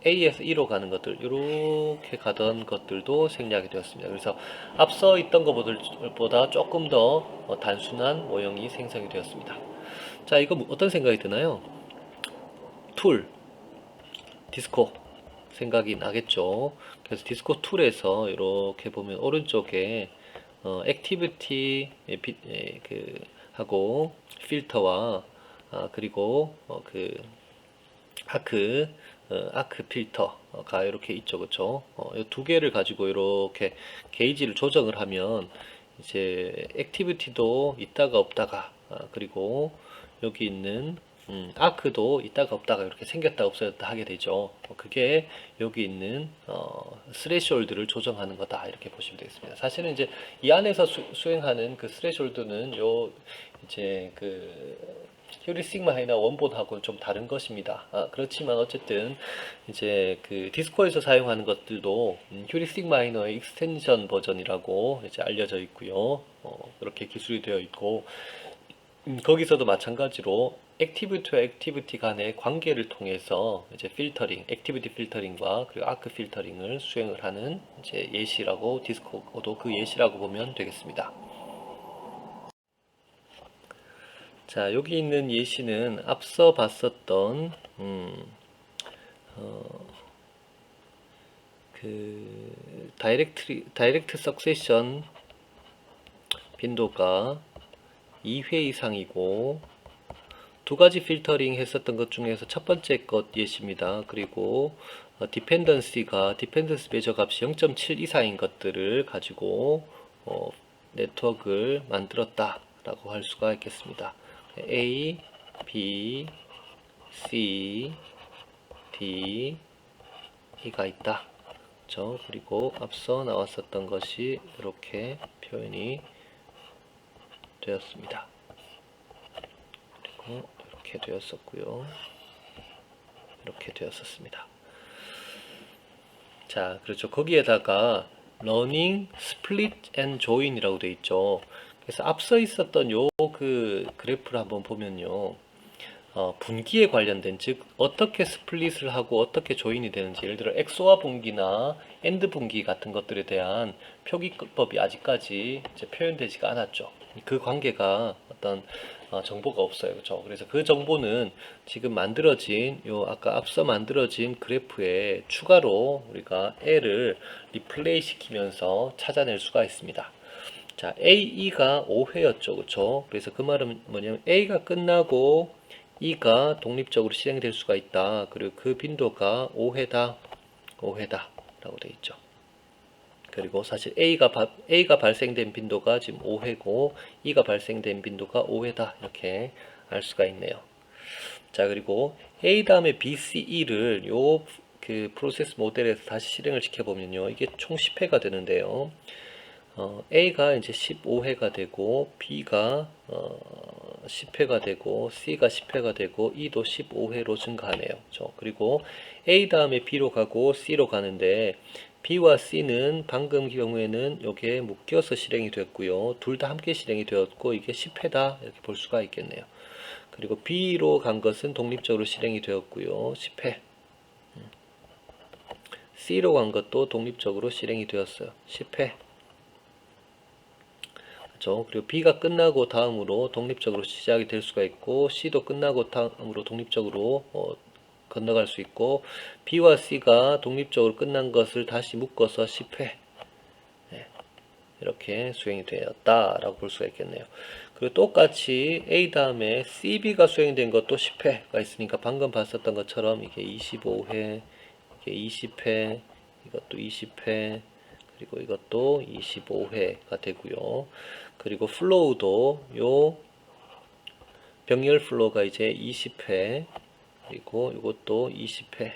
A에서 E로 가는 것들 이렇게 가던 것들도 생략이 되었습니다. 그래서 앞서 있던 것보다 조금 더 단순한 모형이 생성이 되었습니다. 자, 이거 어떤 생각이 드나요? 툴, 디스코 생각이 나겠죠. 그래서 디스코 툴에서 이렇게 보면 오른쪽에 액티비티 하고 필터와 그리고 그 아크 필터가 이렇게 있죠. 그쵸? 이 두 개를 가지고 이렇게 게이지를 조정을 하면 이제 액티비티도 있다가 없다가 그리고 여기 있는 아크도 있다가 없다가 이렇게 생겼다 없어졌다 하게 되죠. 그게 여기 있는 스레시홀드를 조정하는 거다 이렇게 보시면 되겠습니다. 사실은 이제 이 안에서 수행하는 그 스레시홀드는 요 이제 그 휴리sigma 하이나 원본하고는 좀 다른 것입니다. 그렇지만 어쨌든 이제 그 디스코에서 사용하는 것들도 휴리sigma 하이너의 익스텐션 버전이라고 이제 알려져 있고요. 그렇게 기술이 되어 있고 거기서도 마찬가지로 액티비티와 액티비티 간의 관계를 통해서 이제 필터링, 액티비티 필터링과 그리고 아크 필터링을 수행을 하는 이제 예시라고 디스코도 그 예시라고 보면 되겠습니다. 자, 여기 있는 예시는 앞서 봤었던 그 다이렉트 석세션 빈도가 2회 이상이고 두 가지 필터링 했었던 것 중에서 첫 번째 것 예시입니다. 그리고 디펜던시 메저 값이 0.7 이상인 것들을 가지고 네트워크를 만들었다 라고 할 수가 있겠습니다. A, B, C, D, E가 있다. 그렇죠? 그리고 앞서 나왔었던 것이 이렇게 표현이 되었습니다. 그리고 이렇게 되었었고요. 이렇게 되었었습니다. 자, 그렇죠. 거기에다가 러닝, 스플릿 앤 조인이라고 되어 있죠. 그래서 앞서 있었던 요 그 그래프를 한번 보면요. 분기에 관련된, 즉 어떻게 스플릿을 하고 어떻게 조인이 되는지, 예를 들어 엑소와 분기나 엔드 분기 같은 것들에 대한 표기법이 아직까지 이제 표현되지가 않았죠. 그 관계가 어떤 정보가 없어요. 그렇죠? 그래서 그 정보는 지금 만들어진 아까 앞서 만들어진 그래프에 추가로 우리가 L을 리플레이 시키면서 찾아낼 수가 있습니다. 자, AE가 5회였죠. 그렇죠? 그래서 그 말은 뭐냐면 A가 끝나고 E가 독립적으로 실행될 수가 있다. 그리고 그 빈도가 5회다. 5회다. 라고 되어 있죠. 그리고 사실 A가 발생된 빈도가 지금 5회고 E가 발생된 빈도가 5회다. 이렇게 알 수가 있네요. 자, 그리고 A 다음에 B, C, E를 그 프로세스 모델에서 다시 실행을 시켜보면요. 이게 총 10회가 되는데요. A가 이제 15회가 되고, B가 10회가 되고, C가 10회가 되고, E도 15회로 증가하네요. 그렇죠? 그리고 A 다음에 B로 가고 C로 가는데, B와 C는 방금 경우에는 이게 묶여서 실행이 됐고요. 둘 다 함께 실행이 되었고, 이게 10회다 이렇게 볼 수가 있겠네요. 그리고 B로 간 것은 독립적으로 실행이 되었고요. 10회. C로 간 것도 독립적으로 실행이 되었어요. 10회. 그렇죠? 그리고 B가 끝나고 다음으로 독립적으로 시작이 될 수가 있고, C도 끝나고 다음으로 독립적으로 건너갈 수 있고, B와 C가 독립적으로 끝난 것을 다시 묶어서 10회 이렇게 수행이 되었다라고 볼 수가 있겠네요. 그리고 똑같이 A 다음에 CB가 수행된 것도 10회가 있으니까 방금 봤었던 것처럼 이게 25회, 이게 20회, 이것도 20회, 그리고 이것도 25회가 되고요. 그리고 플로우도 병렬 플로우가 이제 20회, 그리고 이것도 20회,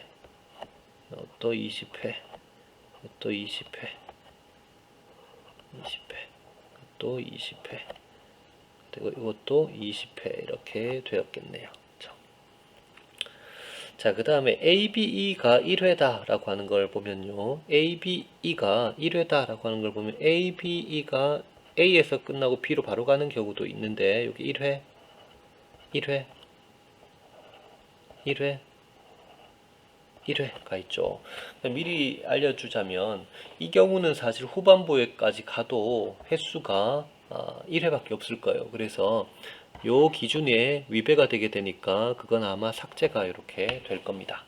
이것도 20회, 이것도 20회, 20회, 또 20회, 그리고 이것도 20회 이렇게 되었겠네요. 자, 그 다음에 ABE가 1회다 라고 하는 걸 보면요. ABE가 1회다 라고 하는 걸 보면 ABE가 A에서 끝나고 B로 바로 가는 경우도 있는데, 여기 1회, 1회, 1회, 1회가 있죠. 미리 알려주자면, 이 경우는 사실 후반부에까지 가도 횟수가 1회밖에 없을 거예요. 그래서 요 기준에 위배가 되게 되니까 그건 아마 삭제가 이렇게 될 겁니다.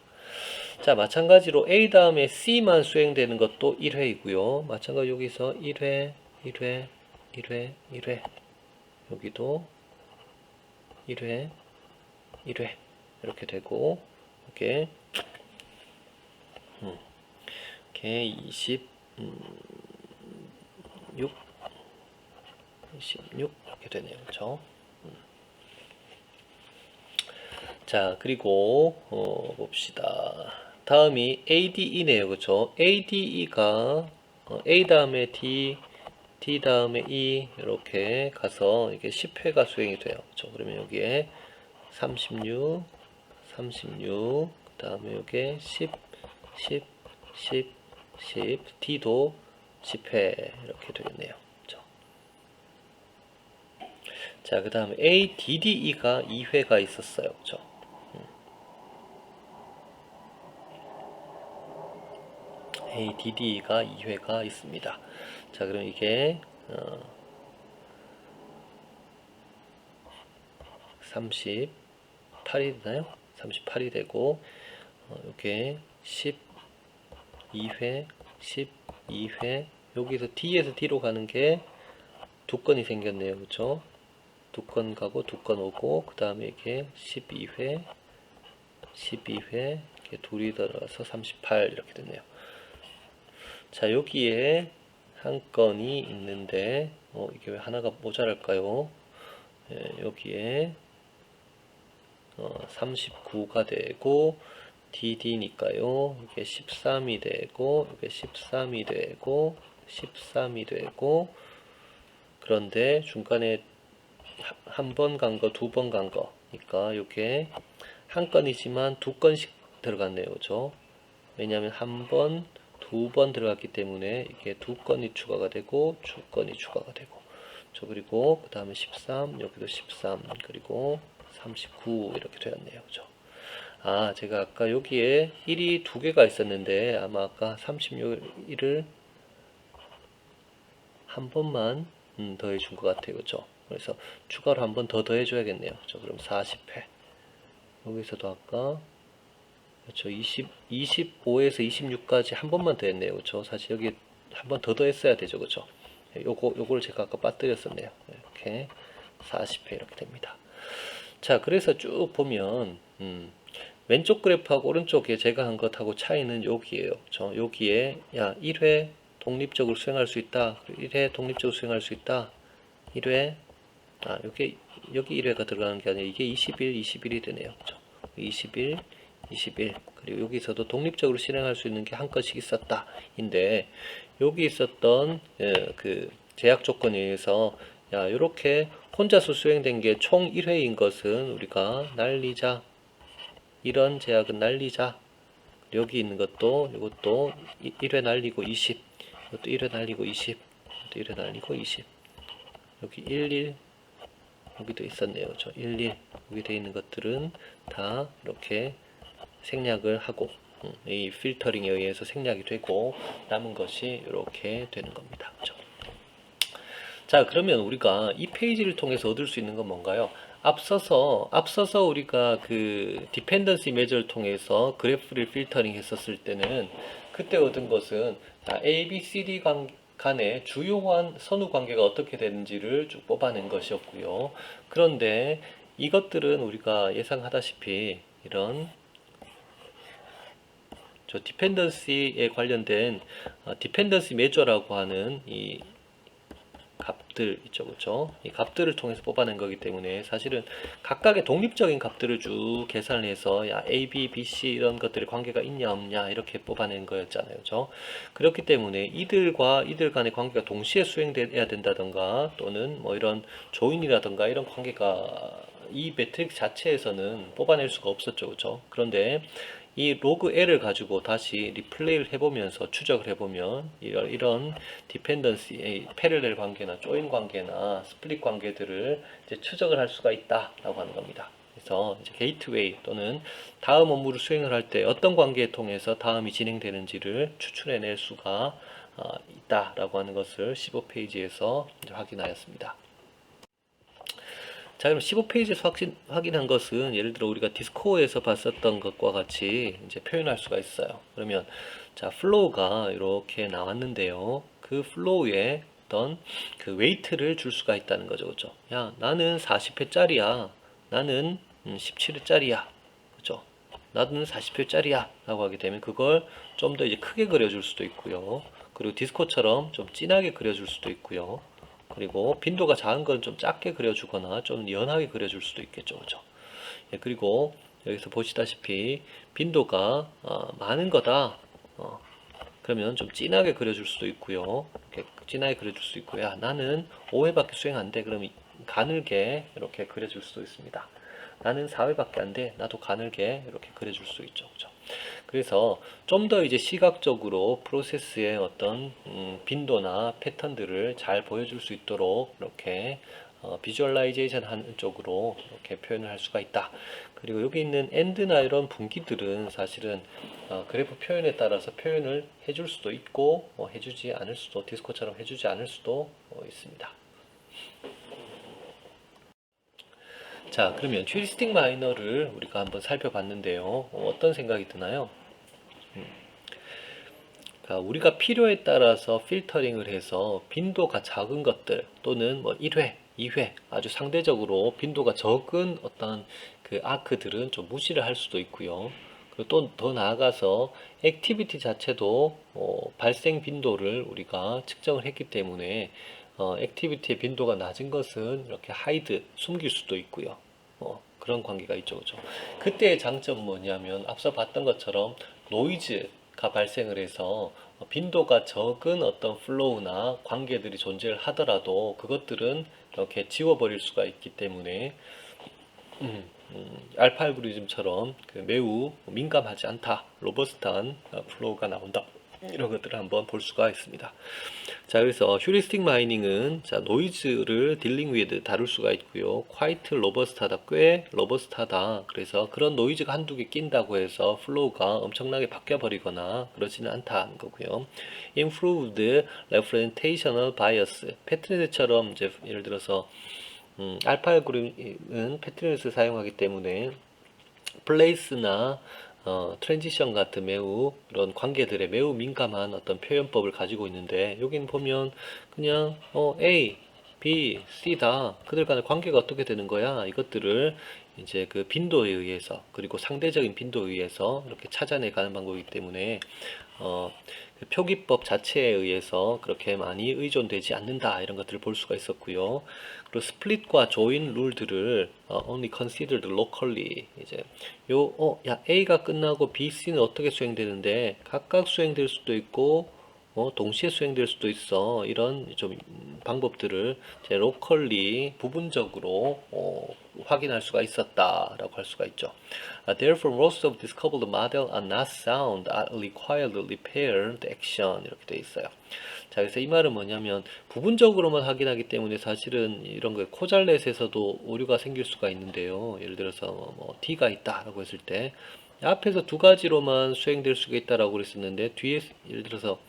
자, 마찬가지로 A 다음에 C만 수행되는 것도 1회이고요. 마찬가지로 여기서 1회, 1회, 1회, 1회, 여기도 1회, 1회 이렇게 되고, 이렇게 26, 26 이렇게 되네요. 그렇죠? 자, 그리고 봅시다. 다음이 ADE네요. 그렇죠? ADE가 A 다음에 D, D 다음에 E 이렇게 가서 이게 10회가 수행이 돼요. 그렇죠? 그러면 여기에 36, 36, 그 다음에 여기에 10, 10, 10, 10, D도 10회 이렇게 되겠네요. 그렇죠? 자, 그 다음에 ADDE가 2회가 있었어요. 그렇죠? ADD가 2회가 있습니다. 자, 그럼 이게 38이 되나요? 38이 되고, 이게 12회, 12회, 여기서 D에서 D로 가는 게 두 건이 생겼네요. 그렇죠? 두 건 가고 두 건 오고, 그 다음에 이게 12회, 12회, 이렇게 둘이 들어가서 38 이렇게 됐네요. 자, 여기에 한 건이 있는데, 이게 왜 하나가 모자랄까요? 여기에 39가 되고, DD니까요. 이게 13이 되고, 이게 13이 되고, 13이 되고, 그런데 중간에 한 번 간 거, 두 번 간 거. 그러니까 이게 한 건이지만 두 건씩 들어갔네요. 그죠? 왜냐하면 한 번, 두 번 들어갔기 때문에 이게 두 건이 추가가 되고, 두 건이 추가가 되고. 그리고 그 다음에 13, 여기도 13, 그리고 39 이렇게 되었네요. 그죠? 아, 제가 아까 여기에 1이 두 개가 있었는데 아마 아까 36을 한 번만 더해 준 것 같아요. 그죠? 그래서 추가로 한 번 더 더해 줘야겠네요. 그죠? 그럼 40회. 여기서도 아까 그렇죠. 25에서 26까지 한 번만 더했네요. 그렇죠. 사실 여기 한 번 더 더했어야 되죠. 그렇죠. 요걸 제가 아까 빠뜨렸었네요. 이렇게 40회 이렇게 됩니다. 자, 그래서 쭉 보면 왼쪽 그래프하고 오른쪽에 제가 한 것하고 차이는 여기에요. 그렇죠. 여기에 야 1회 독립적으로 수행할 수 있다. 1회 독립적으로 수행할 수 있다. 1회 여기 1회가 들어가는 게 아니라 이게 21, 21이 되네요. 그렇죠. 21, 21 그리고 여기서도 독립적으로 실행할 수 있는 게 한 건씩 있었다 인데 여기 있었던 그 제약 조건에 의해서 야 이렇게 혼자서 수행된 게 총 1회인 것은 우리가 날리자 이런 제약은 날리자 여기 있는 것도 이것도 1회 날리고 20 이것도 1회 날리고 20 이것도 1회 날리고 20 여기 11 여기도 있었네요. 그렇죠? 11 여기 되어 있는 것들은 다 이렇게 생략을 하고 이 필터링에 의해서 생략이 되고 남은 것이 이렇게 되는 겁니다. 그렇죠? 자, 그러면 우리가 이 페이지를 통해서 얻을 수 있는 건 뭔가요? 앞서서 우리가 그 디펜던시 매저를 통해서 그래프를 필터링 했었을 때는 그때 얻은 것은 A, B, C, D 간의 주요한 선후 관계가 어떻게 되는지를 쭉 뽑아낸 것이었고요. 그런데 이것들은 우리가 예상하다시피 이런 디펜던시에 관련된 디펜던시 매저라고 하는 이 값들 있죠, 그렇죠? 이 값들을 통해서 뽑아낸 거기 때문에 사실은 각각의 독립적인 값들을 쭉 계산을 해서 야 A, B, B, C 이런 것들의 관계가 있냐 없냐 이렇게 뽑아낸 거였잖아요, 그렇죠? 그렇기 때문에 이들과 이들 간의 관계가 동시에 수행돼야 된다던가 또는 뭐 이런 조인이라던가 이런 관계가 이 매트릭스 자체에서는 뽑아낼 수가 없었죠, 그렇죠? 그런데 이 로그 L을 가지고 다시 리플레이를 해보면서 추적을 해보면 이런 디펜던시, 패럴렐 관계나 조인 관계나 스플릿 관계들을 이제 추적을 할 수가 있다라고 하는 겁니다. 그래서 이제 게이트웨이 또는 다음 업무를 수행을 할 때 어떤 관계를 통해서 다음이 진행되는지를 추출해낼 수가 있다라고 하는 것을 15페이지에서 확인하였습니다. 자, 그럼 15페이지에서 확인한 것은 예를 들어 우리가 디스코어에서 봤었던 것과 같이 이제 표현할 수가 있어요. 그러면 자, 플로우가 이렇게 나왔는데요. 그 플로우에 어떤 그 웨이트를 줄 수가 있다는 거죠. 그죠? 야, 나는 40회짜리야. 나는 17회짜리야. 그죠? 나는 40회짜리야. 라고 하게 되면 그걸 좀 더 이제 크게 그려줄 수도 있고요. 그리고 디스코처럼 좀 진하게 그려줄 수도 있고요. 그리고 빈도가 작은 건 좀 작게 그려주거나 좀 연하게 그려줄 수도 있겠죠. 그죠? 예, 그리고 여기서 보시다시피 빈도가 많은 거다. 그러면 좀 진하게 그려줄 수도 있고요. 이렇게 진하게 그려줄 수 있고요. 야, 나는 5회밖에 수행 안 돼. 그럼 가늘게 이렇게 그려줄 수도 있습니다. 나는 4회밖에 안 돼. 나도 가늘게 이렇게 그려줄 수 있죠. 그죠? 그래서 좀 더 이제 시각적으로 프로세스의 어떤 빈도나 패턴들을 잘 보여줄 수 있도록 이렇게 비주얼라이제이션 하는 쪽으로 이렇게 표현을 할 수가 있다. 그리고 여기 있는 엔드나 이런 분기들은 사실은 그래프 표현에 따라서 표현을 해줄 수도 있고 해주지 않을 수도 디스코처럼 해주지 않을 수도 있습니다. 자, 그러면 휴리스틱 마이너를 우리가 한번 살펴봤는데요. 어떤 생각이 드나요? 우리가 필요에 따라서 필터링을 해서 빈도가 작은 것들 또는 뭐 1회, 2회 아주 상대적으로 빈도가 적은 어떤 그 아크들은 좀 무시를 할 수도 있고요. 그리고 또 더 나아가서 액티비티 자체도 발생 빈도를 우리가 측정을 했기 때문에 액티비티의 빈도가 낮은 것은 이렇게 하이드, 숨길 수도 있고요. 그런 관계가 있죠, 그죠? 그때의 장점은 뭐냐면 앞서 봤던 것처럼 노이즈가 발생을 해서 빈도가 적은 어떤 플로우나 관계들이 존재를 하더라도 그것들은 이렇게 지워버릴 수가 있기 때문에 알파 알고리즘처럼 매우 민감하지 않다, 로버스트한 플로우가 나온다. 이런 것들을 한번 볼 수가 있습니다. 자, 그래서 휴리스틱 마이닝은 자, 노이즈를 딜링 위드 다룰 수가 있고요. 콰이트 로버스트하다, 꽤 로버스트하다. 그래서 그런 노이즈가 한두 개 낀다고 해서 플로우가 엄청나게 바뀌어 버리거나 그러지는 않다는 거고요. improved representational bias. 패트넷처럼 이제 예를 들어서 알파 알고리즘은 패트넷을 사용하기 때문에 플레이스나 트랜지션 같은 매우 이런 관계들에 매우 민감한 어떤 표현법을 가지고 있는데 여기는 보면 그냥 A, B, C다. 그들 간의 관계가 어떻게 되는 거야? 이것들을 이제 그 빈도에 의해서 그리고 상대적인 빈도에 의해서 이렇게 찾아내가는 방법이기 때문에 그 표기법 자체에 의해서 그렇게 많이 의존되지 않는다 이런 것들을 볼 수가 있었고요. 그리고 스플릿과 조인 룰들을 only considered locally 이제 야 A가 끝나고 B, C는 어떻게 수행되는데 각각 수행될 수도 있고 동시에 수행될 수도 있어. 이런 좀 방법들을 제 로컬리 부분적으로 확인할 수가 있었다라고 할 수가 있죠. Therefore, most of these coupled model are not sound, are required repair the action 이렇게 돼 있어요. 자, 그래서 이 말은 뭐냐면 부분적으로만 확인하기 때문에 사실은 이런 거 코잘렛에서도 오류가 생길 수가 있는데요. 예를 들어서 뭐 D가 있다라고 했을 때 앞에서 두 가지로만 수행될 수가 있다라고 그랬었는데 뒤에 예를 들어서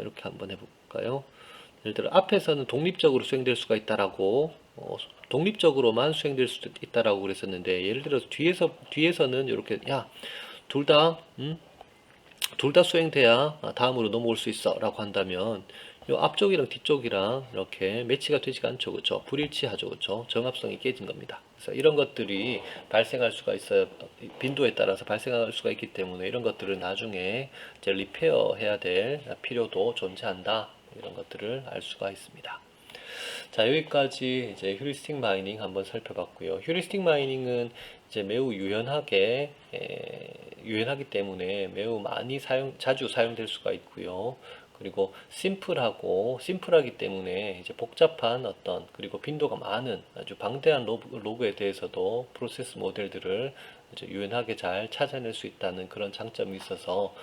이렇게 한번 해볼까요? 예를 들어 앞에서는 독립적으로 수행될 수가 있다라고 독립적으로만 수행될 수도 있다라고 그랬었는데 예를 들어서 뒤에서는 이렇게 야 둘 다 수행돼야 다음으로 넘어올 수 있어라고 한다면 요 앞쪽이랑 뒤쪽이랑 이렇게 매치가 되지가 않죠, 그렇죠? 불일치하죠, 그렇죠? 정합성이 깨진 겁니다. 그래서 이런 것들이 발생할 수가 있어요. 빈도에 따라서 발생할 수가 있기 때문에 이런 것들을 나중에 이제 리페어 해야 될 필요도 존재한다. 이런 것들을 알 수가 있습니다. 자, 여기까지 이제 휴리스틱 마이닝 한번 살펴봤고요. 휴리스틱 마이닝은 이제 매우 유연하기 때문에 매우 많이 자주 사용될 수가 있고요. 그리고 심플하기 때문에 이제 복잡한 그리고 빈도가 많은 아주 방대한 로그에 대해서도 프로세스 모델들을 이제 유연하게 잘 찾아낼 수 있다는 그런 장점이 있어서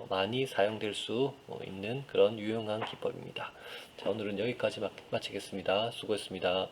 많이 사용될 수 있는 그런 유용한 기법입니다. 자, 오늘은 여기까지 마치겠습니다. 수고했습니다.